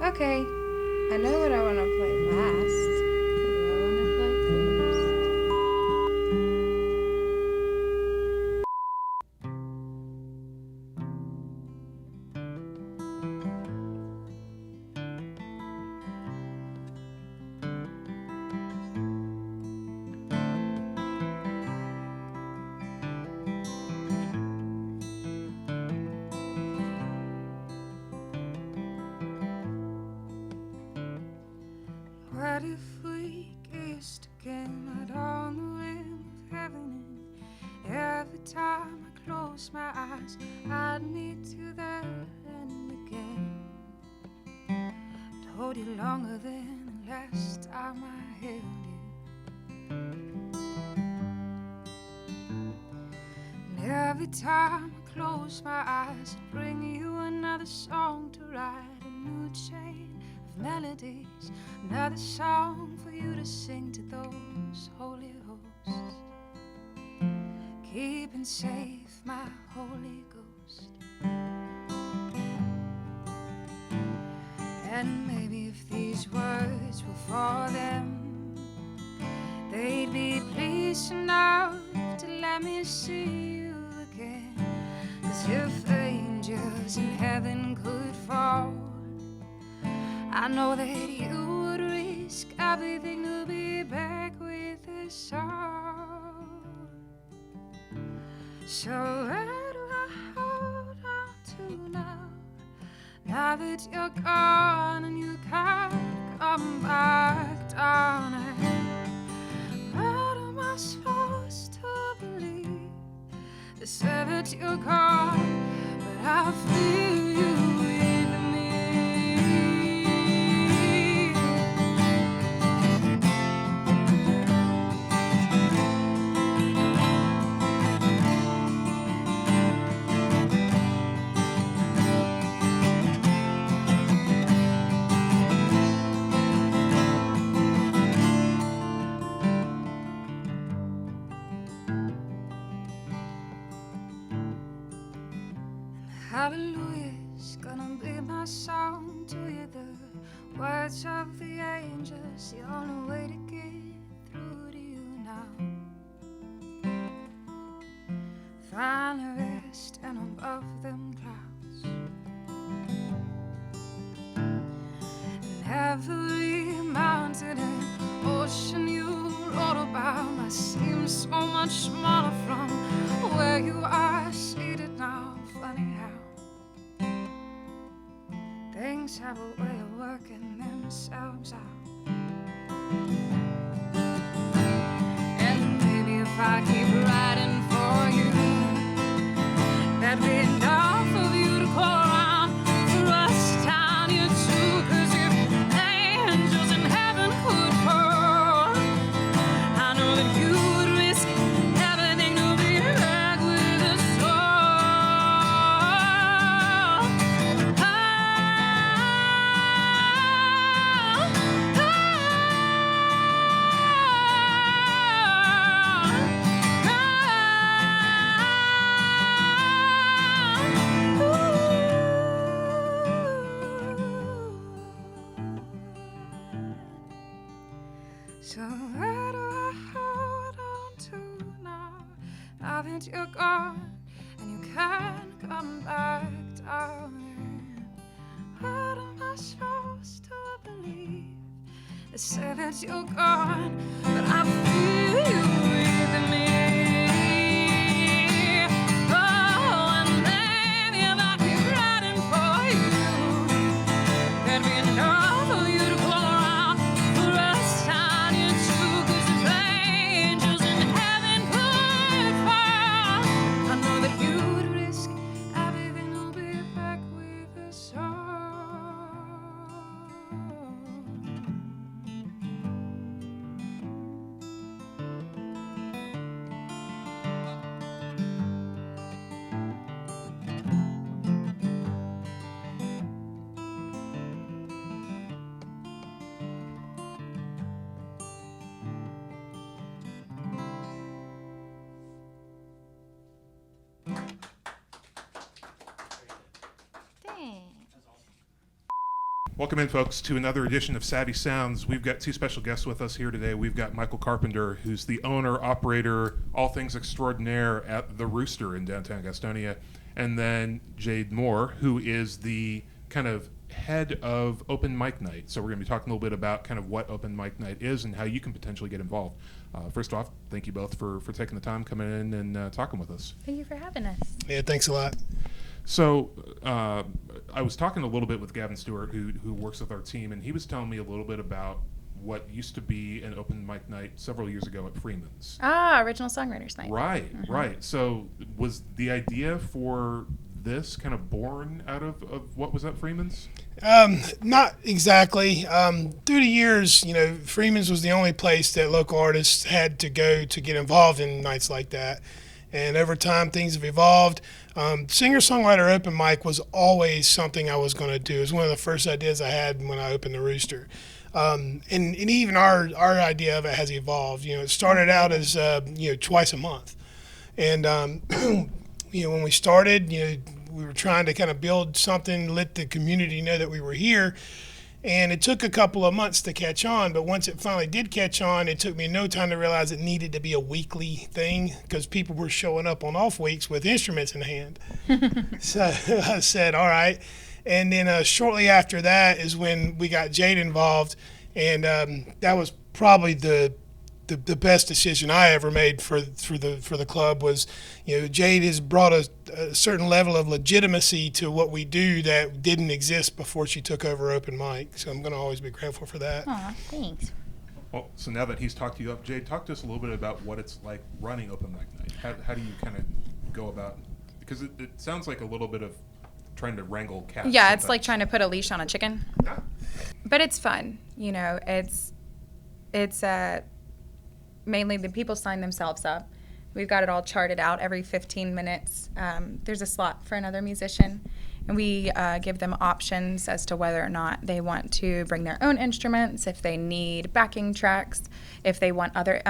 Okay, I know what I want to play last. What do I want to play first? What if we kissed again right on the rim of heaven? And every time I close my eyes, I'd meet you there and again. I'd hold you longer than the last time I held you. And every time I close my eyes, I'd bring you another song to write, a new chain of melodies, another song for you to sing to those holy hosts, keeping safe my Holy Ghost. And maybe if these words were for them, they'd be pleased enough to let me see you again. 'Cause if angels in heaven could fall, I know that you would risk everything to be back with us all. So where do I hold on to now? Now that you're gone and you can't come back down, what am I supposed to believe? They say that you're gone, but I feel you with me. Hallelujah's gonna be my song to you. The words of the angels, the only way to get through to you now. Find rest and above them clouds, and every mountain and ocean you wrote about must seem so much smaller from where you are seated now. Funny how things have a way of working themselves out. And maybe if I keep writing for you, that'd be enough of you to call around for us down here too. 'Cause if angels in heaven could fall, I know that you would risk everything to be back with us all. So where do I hold on to now? Now that you're gone and you can't come back down. What am I supposed to believe? They say that you're gone, but I feel you with me. Oh, and maybe if I keep writing for you, there'd be enough of you to go around for us down here too. 'Cause if angels in heaven could fall, I know that you would risk everything to be back with us all. Welcome in, folks, to another edition of Savvy Sounds. We've got two special guests with us here today. We've got Michael Carpenter, who's the owner, operator, all things extraordinaire at the Rooster in downtown Gastonia, and then Jade Moore, who is the kind of head of Open Mic Night. So we're going to be talking a little bit about kind of what Open Mic Night is and how you can potentially get involved. First off, thank you both for taking the time, coming in and talking with us. Thank you for having us. Yeah, thanks a lot. So I was talking a little bit with Gavin Stewart, who works with our team, and he was telling me a little bit about what used to be an open mic night several years ago at Freeman's. Original Songwriters Night. Right, right. So was the idea for this kind of born out of what was at Freeman's? Not exactly. Through the years, Freeman's was the only place that local artists had to go to get involved in nights like that. And over time, things have evolved. Singer-songwriter open mic was always something I was going to do. It was one of the first ideas I had when I opened the Rooster. And even our idea of it has evolved. It started out as, twice a month. And, when we started, we were trying to kind of build something, let the community know that we were here. And it took a couple of months to catch on, but once it finally did catch on, it took me no time to realize it needed to be a weekly thing because people were showing up on off weeks with instruments in hand. So I said, all right. And then shortly after that is when we got Jade involved, and that was probably the best decision I ever made for the club. Was Jade has brought a certain level of legitimacy to what we do that didn't exist before she took over open mic. So I'm going to always be grateful for that. Aw, thanks. Well, so now that he's talked you up, Jade, talk to us a little bit about what it's like running open mic night. How do you kind of go about? Because it sounds like a little bit of trying to wrangle cats. Yeah, sometimes. it's like trying to put a leash on a chicken. Yeah. But it's fun, It's mainly the people sign themselves up. We've got it all charted out every 15 minutes. There's a slot for another musician, and we give them options as to whether or not they want to bring their own instruments, if they need backing tracks, if they want other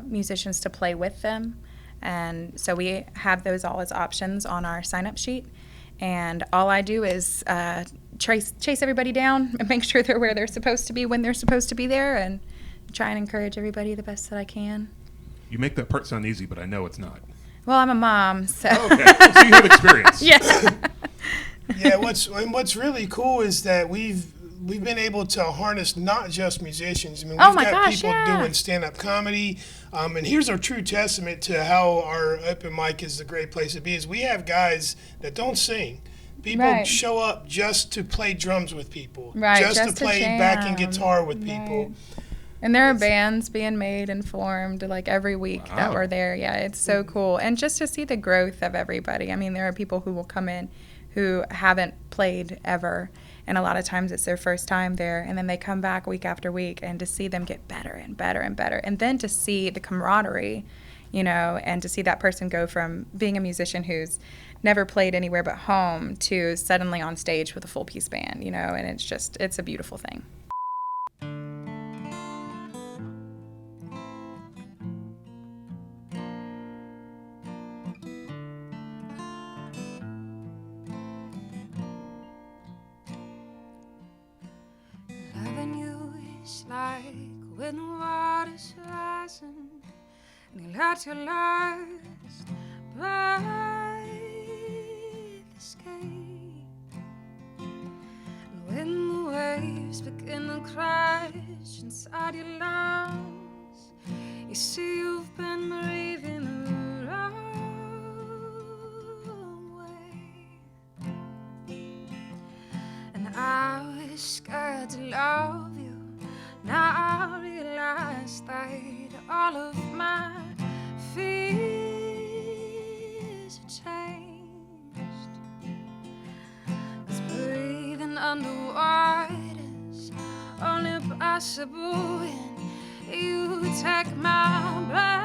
musicians to play with them. And so we have those all as options on our sign-up sheet. And all I do is chase everybody down and make sure they're where they're supposed to be when they're supposed to be there, and try and encourage everybody the best that I can. You make that part sound easy, but I know it's not. Well, I'm a mom, so. Oh, okay, so you have experience. Yeah. Yeah, what's really cool is that we've been able to harness not just musicians. I mean, we've got people doing stand-up comedy. And here's our true testament to how our open mic is a great place to be, is we have guys that don't sing. People show up just to play drums with people, just to play backing guitar with people. And there are bands being made and formed like every week that we're there. Yeah, it's so cool. And just to see the growth of everybody. I mean, there are people who will come in who haven't played ever, and a lot of times it's their first time there, and then they come back week after week, and to see them get better and better and better, and then to see the camaraderie, and to see that person go from being a musician who's never played anywhere but home to suddenly on stage with a full piece band, and it's a beautiful thing. Loving you is like when the water's rising and you let your last breath escape. And when the waves begin to crash inside your lungs, you see you've been breathing the wrong way. And I was scared to love you. Now I realize that all of my fears have changed. 'Cause breathing underwater's only possible when you take my breath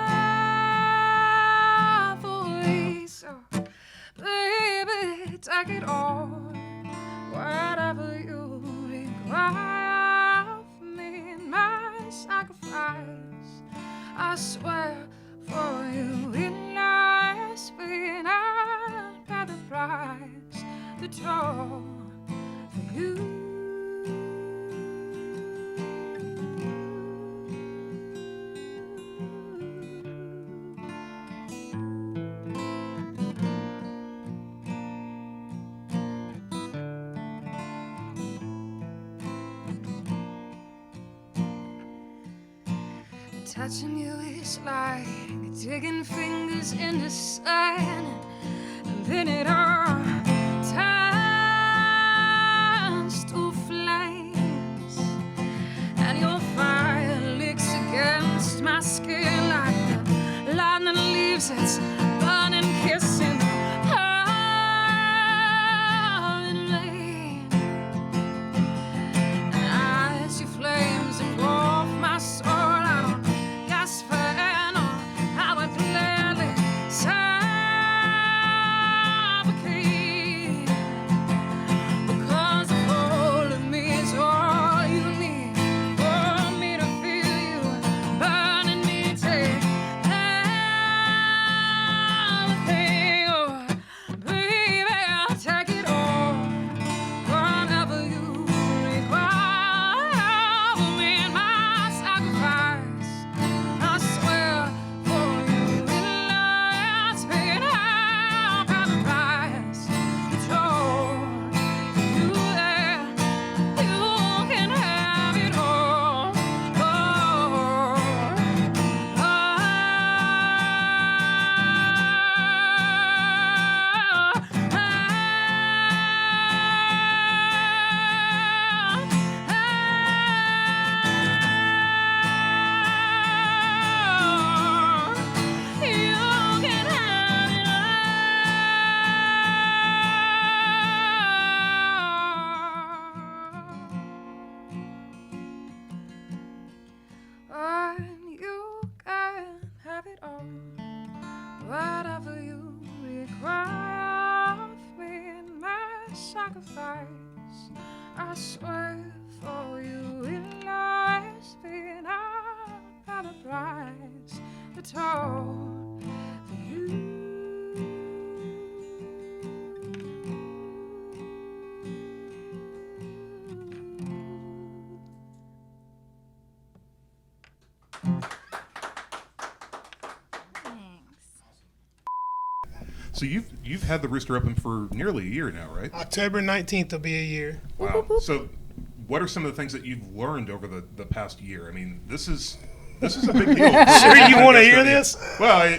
away. So, baby, take it all, whatever you require of me, my sacrifice. I swear for you in lies when I pay the price, the toll for you. touching you is like digging fingers in the sand, and then it all turns to flames, and your fire licks against my skin like the lightning leaves its burning kiss in pouring rain. And as your flames engulf my soul, I don't gasp for air, no, I would gladly suffocate, because the whole of me is all you need for me to feel you burning me, take everything, oh, baby, I'll take it all, whatever you require of me and my sacrifice. I swear for you in life's been I'll pay the price. Told you that you can have it all. You can have it all, whatever you require of me and my sacrifice. I swear for you in life's been I'll pay the price at all for you. So you've had the Rooster open for nearly a year now, right? October 19th will be a year. Wow. So what are some of the things that you've learned over the past year? I mean, this is a big deal. Sure you want to hear this? Well,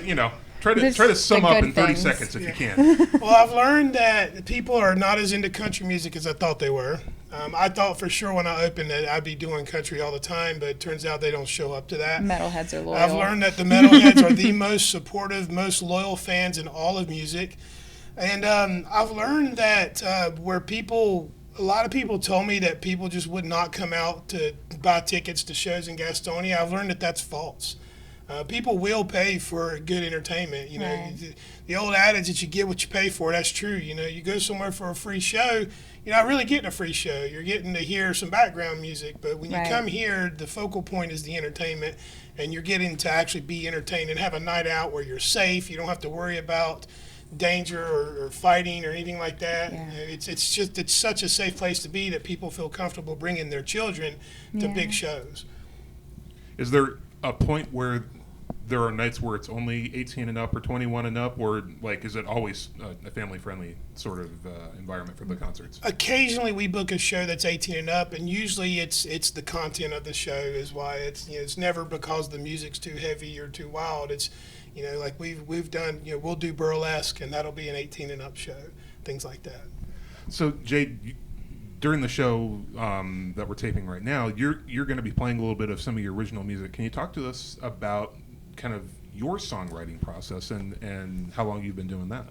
try to sum the up good in 30 things. seconds if you can. Well, I've learned that people are not as into country music as I thought they were. I thought for sure when I opened that I'd be doing country all the time, but it turns out they don't show up to that. Metalheads are loyal. I've learned that the metalheads are the most supportive, most loyal fans in all of music. And I've learned that a lot of people told me that people just would not come out to buy tickets to shows in Gastonia. I've learned that that's false. People will pay for good entertainment. Right. The old adage that you get what you pay for, that's true. You go somewhere for a free show, you're not really getting a free show. You're getting to hear some background music. But when you Right. come here, the focal point is the entertainment, and you're getting to actually be entertained and have a night out where you're safe. You don't have to worry about danger or fighting or anything like that. Yeah. It's such a safe place to be that people feel comfortable bringing their children to Yeah. big shows. Is there a point where there are nights where it's only 18 and up or 21 and up, or is it always a family-friendly sort of environment for the concerts? Occasionally we book a show that's 18 and up, and usually it's the content of the show is why it's never because the music's too heavy or too wild. It's like we've done, we'll do burlesque, and that'll be an 18 and up show, things like that. So Jade, during the show that we're taping right now, you're going to be playing a little bit of some of your original music. Can you talk to us about kind of your songwriting process and how long you've been doing that?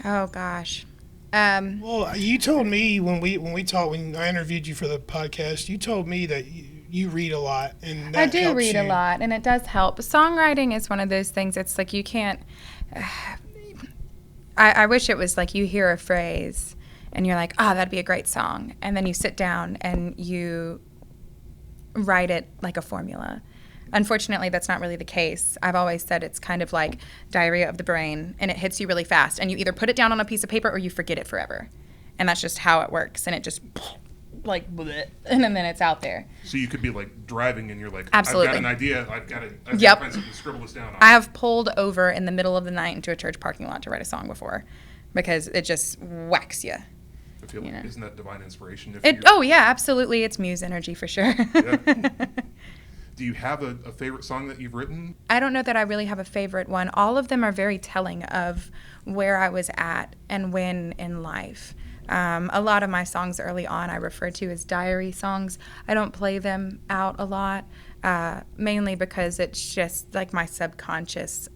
Oh gosh. Well, you told me when I interviewed you for the podcast, you told me that you read a lot, and that I do helps read you. a lot, and it does help. Songwriting is one of those things. It's like you can't. I wish it was like you hear a phrase, and you're like, "Oh, that'd be a great song," and then you sit down and you write it like a formula. Unfortunately, that's not really the case. I've always said it's kind of like diarrhea of the brain, and it hits you really fast, and you either put it down on a piece of paper or you forget it forever, and that's just how it works, and it just like bleh, and then it's out there. So you could be like driving and you're like, Absolutely. I've got an idea. I've got to Yep. find something to scribble this down on. I have pulled over in the middle of the night into a church parking lot to write a song before, because it just whacks you. I feel like, you know. isn't that divine inspiration? Oh yeah, absolutely. It's muse energy for sure. Yeah. Do you have a favorite song that you've written? I don't know that I really have a favorite one. All of them are very telling of where I was at and when in life. A lot of my songs early on I refer to as diary songs. I don't play them out a lot, mainly because it's just like my subconscious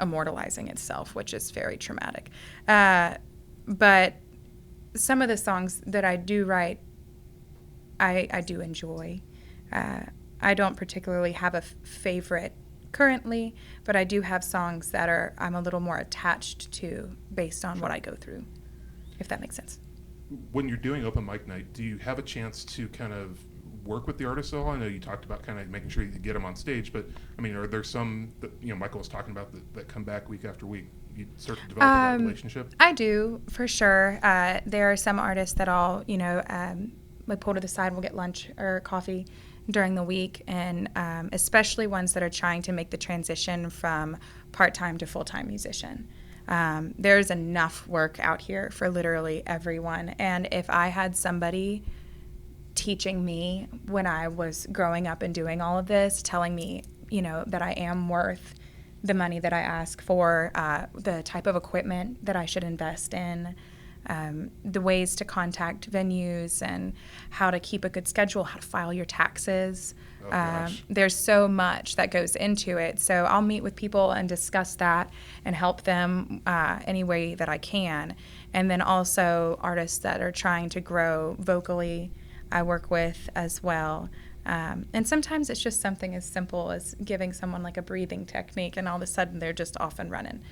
immortalizing itself, which is very traumatic. But some of the songs that I do write, I do enjoy. I don't particularly have a favorite currently, but I do have songs that I'm a little more attached to based on what I go through, if that makes sense. When you're doing open mic night, do you have a chance to kind of work with the artists at all? I know you talked about kind of making sure you get them on stage, but I mean, are there some that Michael was talking about that come back week after week? You start to develop that relationship? I do, for sure. There are some artists that I'll, like pull to the side, we'll get lunch or coffee during the week, and especially ones that are trying to make the transition from part-time to full-time musician. There's enough work out here for literally everyone, and if I had somebody teaching me when I was growing up and doing all of this, telling me, that I am worth the money that I ask for, the type of equipment that I should invest in, the ways to contact venues and how to keep a good schedule, how to file your taxes. There's so much that goes into it. So I'll meet with people and discuss that and help them any way that I can. And then also artists that are trying to grow vocally, I work with as well. And sometimes it's just something as simple as giving someone like a breathing technique, and all of a sudden they're just off and running.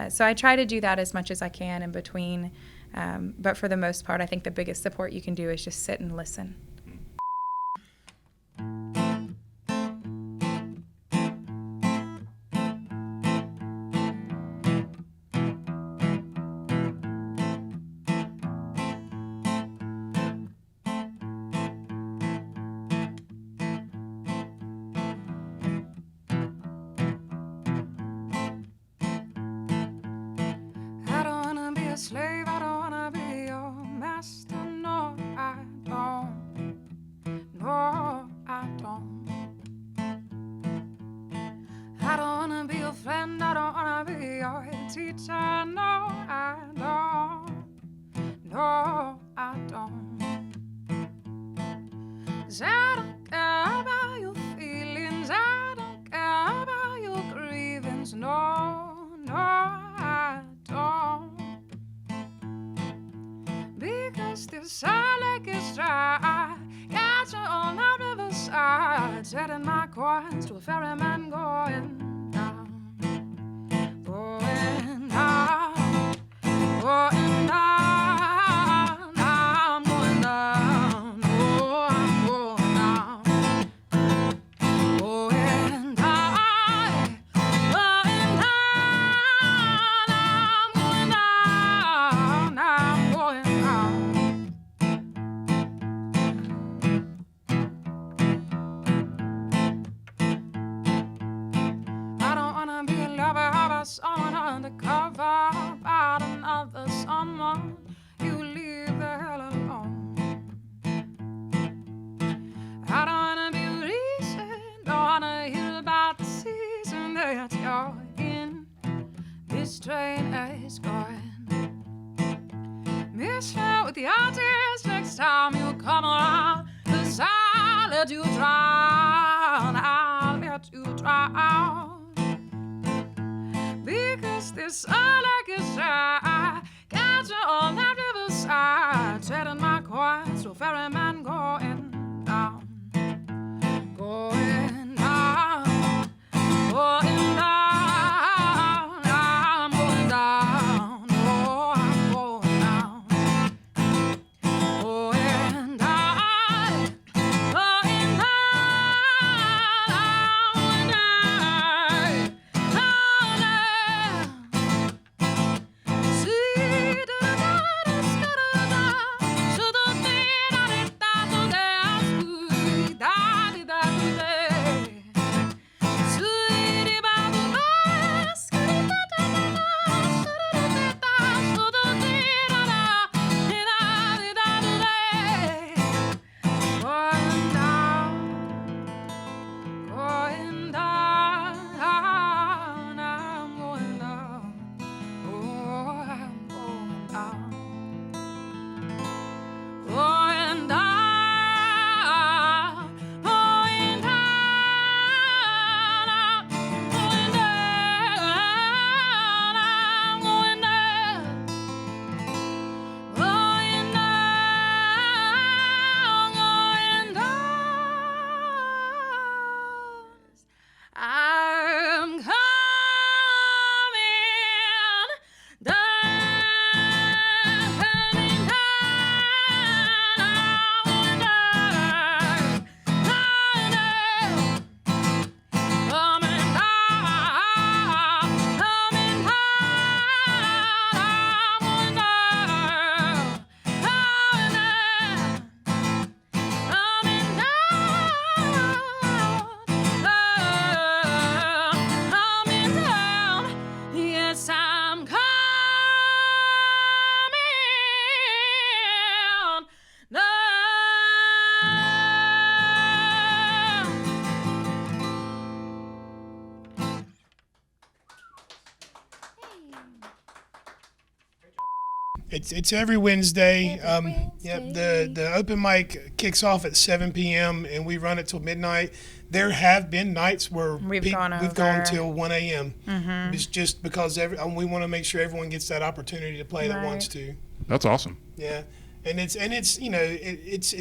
So I try to do that as much as I can in between. But for the most part, I think the biggest support you can do is just sit and listen. Slave, I don't wanna be your master. No, I don't. No, I don't. I don't wanna be your friend. I don't wanna be your teacher. No, I don't. No, I don't. 'Cause I don't care about your feelings. I don't care about your grievance. No, no, I don't. Because this lake is dry, got you on the riverside, setting my course to a ferryman going down, going down, going down. I'm going down, oh, I'm going down, going down, going down. I'm going down, I'm going down. Someone undercover about another someone, you leave the hell alone. I don't wanna be reason, don't wanna hear about the season that you're in. This train is going. Miss her with the artist next time you come around, 'cause I'll let you drown, I'll let you drown. Because this lake is dry, got you on that riverside, setting my course to a ferryman going down, going down, going down. I'm going down, oh, I'm going down, going down, going down. I'm going down. See, da da da da da da, It's every Wednesday. Every Yep. Wednesday. The open mic kicks off at 7 p.m. and we run it till midnight. There have been nights where We've we've gone gone over. till 1 a.m. It's just because we want to make sure everyone gets that opportunity to play that Right. wants to. That's awesome. Yeah, and it's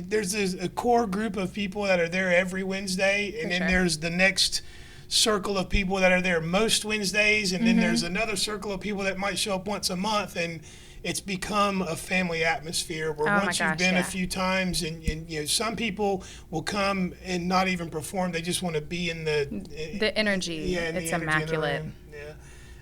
there's a core group of people that are there every Wednesday, and For then sure. there's the next circle of people that are there most Wednesdays, and then there's another circle of people that might show up once a month, and it's become a family atmosphere where Oh my once you've gosh, been yeah. a few times, and some people will come and not even perform; they just want to be in The energy, in the it's energy in the immaculate. room. Yeah.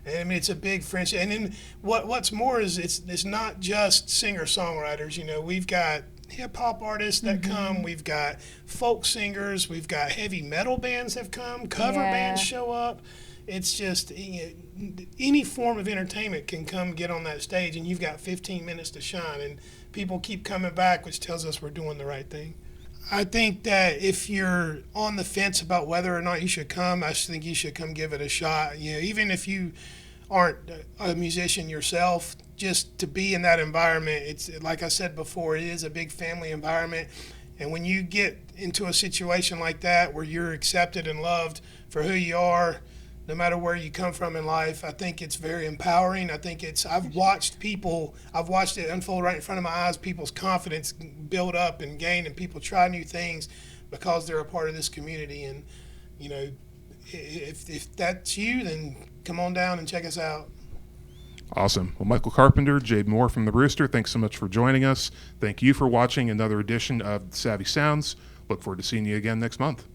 And I mean, it's a big friendship. And then what's more is it's not just singer songwriters. We've got hip hop artists that come. We've got folk singers. We've got heavy metal bands have come. Cover Yeah. bands show up. It's just any form of entertainment can come get on that stage, and you've got 15 minutes to shine. And people keep coming back, which tells us we're doing the right thing. I think that if you're on the fence about whether or not you should come, I think you should come give it a shot. Even if you aren't a musician yourself, just to be in that environment, it's like I said before, it is a big family environment. And when you get into a situation like that where you're accepted and loved for who you are, no matter where you come from in life, I think it's very empowering. I've watched it unfold right in front of my eyes, people's confidence build up and gain, and people try new things because they're a part of this community. And, if that's you, then come on down and check us out. Awesome. Well, Michael Carpenter, Jade Moore from the Rooster, thanks so much for joining us. Thank you for watching another edition of Savvy Sounds. Look forward to seeing you again next month.